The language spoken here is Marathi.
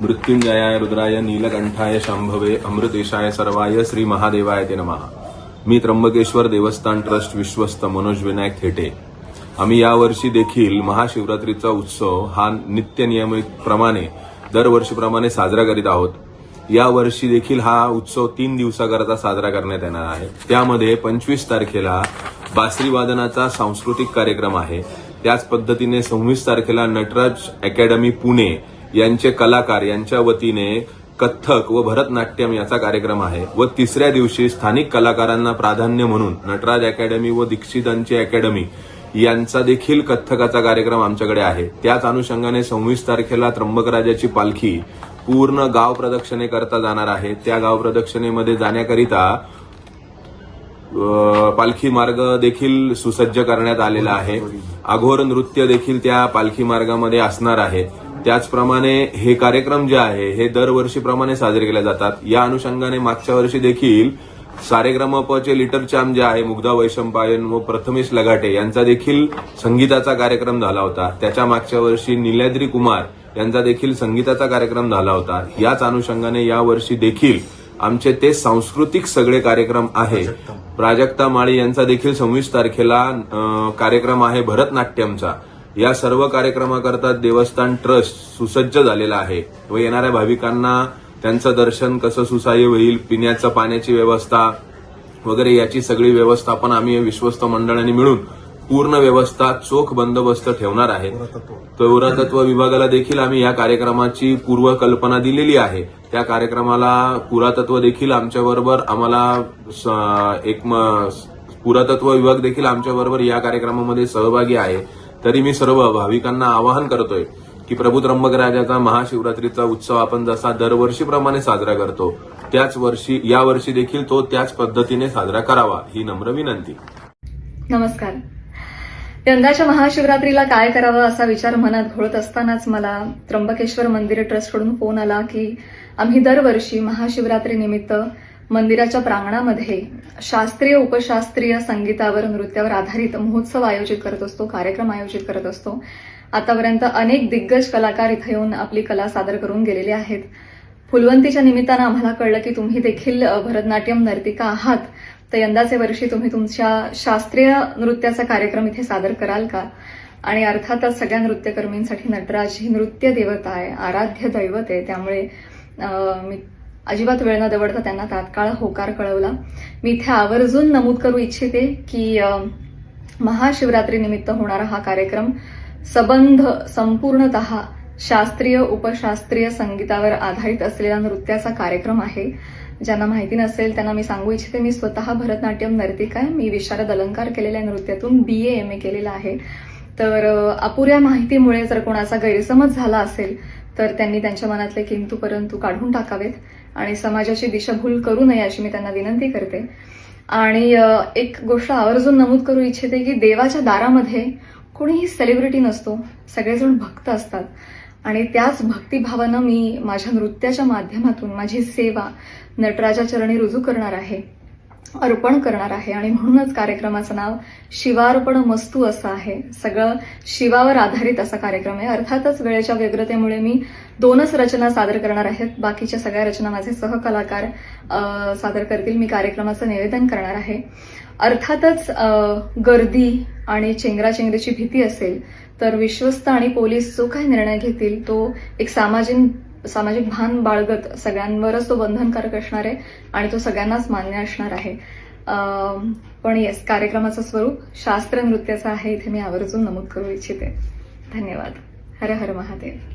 मृत्युंजयाय रुद्राय नीलकंठाय शांभवे अमृतेशाय सर्वाय श्री महादेवाय ते नमः। मी त्र्यंबकेश्वर देवस्थान ट्रस्ट विश्वस्त मनोज विनायक थेटे। आम्ही यावर्षी देखील महाशिवरात्रीचा उत्सव हा नित्य नियमितप्रमाणे दरवर्षीप्रमाणे साजरा करीत आहोत। या वर्षी देखील हा उत्सव 3 दिवसाकरता साजरा करण्यात येणार आहे। त्यामध्ये 25 तारखेला बासरी वादनाचा सांस्कृतिक कार्यक्रम आहे। त्याच पद्धतीने 26 तारखेला नटराज अकॅडमी पुणे यांचे कलाकार यांच्या वतीने कथ्थक व भरतनाट्यम याचा कार्यक्रम आहे व तिसऱ्या दिवशी स्थानिक कलाकारांना प्राधान्य म्हणून नटराज अकॅडमी व दीक्षितांची अकॅडमी यांचा देखील कथ्थकाचा कार्यक्रम आमच्याकडे आहे। त्याच अनुषंगाने 26 तारखेला त्र्यंबकराजाची पालखी पूर्ण गाव प्रदक्षिणे करता जाणार आहे। त्या गाव प्रदक्षिणेमध्ये जाण्याकरिता पालखी मार्ग देखील सुसज्ज करण्यात आलेला आहे। अघोर नृत्य देखील त्या पालखी मार्गामध्ये असणार आहे। त्याचप्रमाणे हे कार्यक्रम जे आहे हे दरवर्षीप्रमाणे साजरे केले जातात। या अनुषंगाने मागच्या वर्षी देखील सारेगमपचे लिटर चॅम्प जे आहे मुग्धा वैशंपायन व प्रथमेश लगाटे यांचा देखील संगीताचा कार्यक्रम झाला होता। त्याच्या मागच्या वर्षी निल्याद्री कुमार यांचा देखील संगीताचा कार्यक्रम झाला होता। याच अनुषंगाने या वर्षी देखील आमचे ते सांस्कृतिक सगळे कार्यक्रम आहे। प्राजक्ता माळी यांचा देखील 26 तारखेला कार्यक्रम आहे भरतनाट्यमचा। या सर्व कार्यक्रमाकरता देवस्थान ट्रस्ट सुसज्ज झालेला आहे व येणाऱ्या भाविकांना त्यांचं दर्शन कसं सुसह्य होईल, पिण्याचं पाण्याची व्यवस्था वगैरे याची सगळी व्यवस्थापन आम्ही विश्वस्त मंडळांनी मिळून पूर्ण व्यवस्था चोख बंदोबस्त ठेवणार आहे। पुरातत्व विभागाला देखील आम्ही या कार्यक्रमाची पूर्वकल्पना दिलेली आहे। त्या कार्यक्रमाला पुरातत्व देखील आमच्याबरोबर पुरातत्व विभाग देखील आमच्याबरोबर या कार्यक्रमामध्ये सहभागी आहे। तरी मी सर्व भाविकांना आवाहन करतोय की प्रभू त्र्यंबकराजाचा महाशिवरात्रीचा उत्सव आपण जसा दरवर्षीप्रमाणे साजरा करतो त्याच वर्षी या वर्षी देखील तो त्याच पद्धतीने साजरा करावा ही नम्र विनंती। नमस्कार। यंदाच्या महाशिवरात्रीला काय करावं असा विचार मनात घोळत असतानाच मला त्र्यंबकेश्वर मंदिर ट्रस्टकडून फोन आला की आम्ही दरवर्षी महाशिवरात्री निमित्त मंदिराच्या प्रांगणामध्ये शास्त्रीय उपशास्त्रीय संगीतावर नृत्यावर आधारित महोत्सव आयोजित करत असतो, कार्यक्रम आयोजित करत असतो। आतापर्यंत अनेक दिग्गज कलाकार इथे येऊन आपली कला सादर करून गेलेले आहेत। फुलवंतीच्या निमित्तानं आम्हाला कळलं की तुम्ही देखील भरतनाट्यम नर्तिका आहात, तर यंदाचे वर्षी तुम्ही तुमच्या शास्त्रीय नृत्याचा कार्यक्रम इथे सादर कराल का? आणि अर्थातच सगळ्या नृत्यकर्मींसाठी नटराज ही नृत्य देवता आहे, आराध्य दैवत आहे। त्यामुळे मी अजिबात वेळ न दवडता त्यांना तात्काळ होकार कळवला। मी इथे आवर्जून नमूद करू इच्छिते की महाशिवरात्री निमित्त होणारा हा कार्यक्रम संपूर्णतः शास्त्रीय उपशास्त्रीय संगीतावर आधारित असलेला नृत्याचा कार्यक्रम आहे। ज्यांना माहिती नसेल त्यांना मी सांगू इच्छिते, मी स्वतः भरतनाट्यम नर्तिका आहे। मी विशारद अलंकार केलेल्या नृत्यातून BA MA केलेला आहे। तर अपुऱ्या माहितीमुळे जर कोणाचा गैरसमज झाला असेल तर त्यांनी त्यांच्या मनातले किंतु परंतु काढून टाकावेत आणि समाजाची दिशाभूल करू नये अशी मी त्यांना विनंती करते। आणि एक गोष्ट आवर्जून नमूद करू इच्छिते की देवाच्या दारामध्ये कोणीही सेलिब्रिटी नसतो, सगळेजण भक्त असतात आणि त्याच भक्तिभावानं मी माझ्या नृत्याच्या माध्यमातून माझी सेवा नटराजा चरणी रुजू करणार आहे, अर्पण करणार आहे। आणि म्हणूनच कार्यक्रमाचं नाव शिवार्पण मस्तू असं आहे। सगळं शिवावर आधारित असा कार्यक्रम आहे। अर्थातच वेळेच्या व्यग्रतेमुळे मी 2च रचना सादर करणार आहेत, बाकीच्या सगळ्या रचना माझे सहकलाकार सादर करतील। मी कार्यक्रमाचं निवेदन करणार आहे। अर्थातच गर्दी आणि चेंगराचेंगरीची भीती असेल तर विश्वस्त आणि पोलीस जो काही निर्णय घेतील तो एक सामाजिक भान बाळगत सगळ्यांवरच तो बंधनकारक असणार आहे आणि तो सगळ्यांनाच मान्य असणार आहे। पण येस, कार्यक्रमाचं स्वरूप शास्त्र नृत्याचं आहे, इथे मी आवर्जून नमूद करू इच्छिते। धन्यवाद। हर हर महादेव।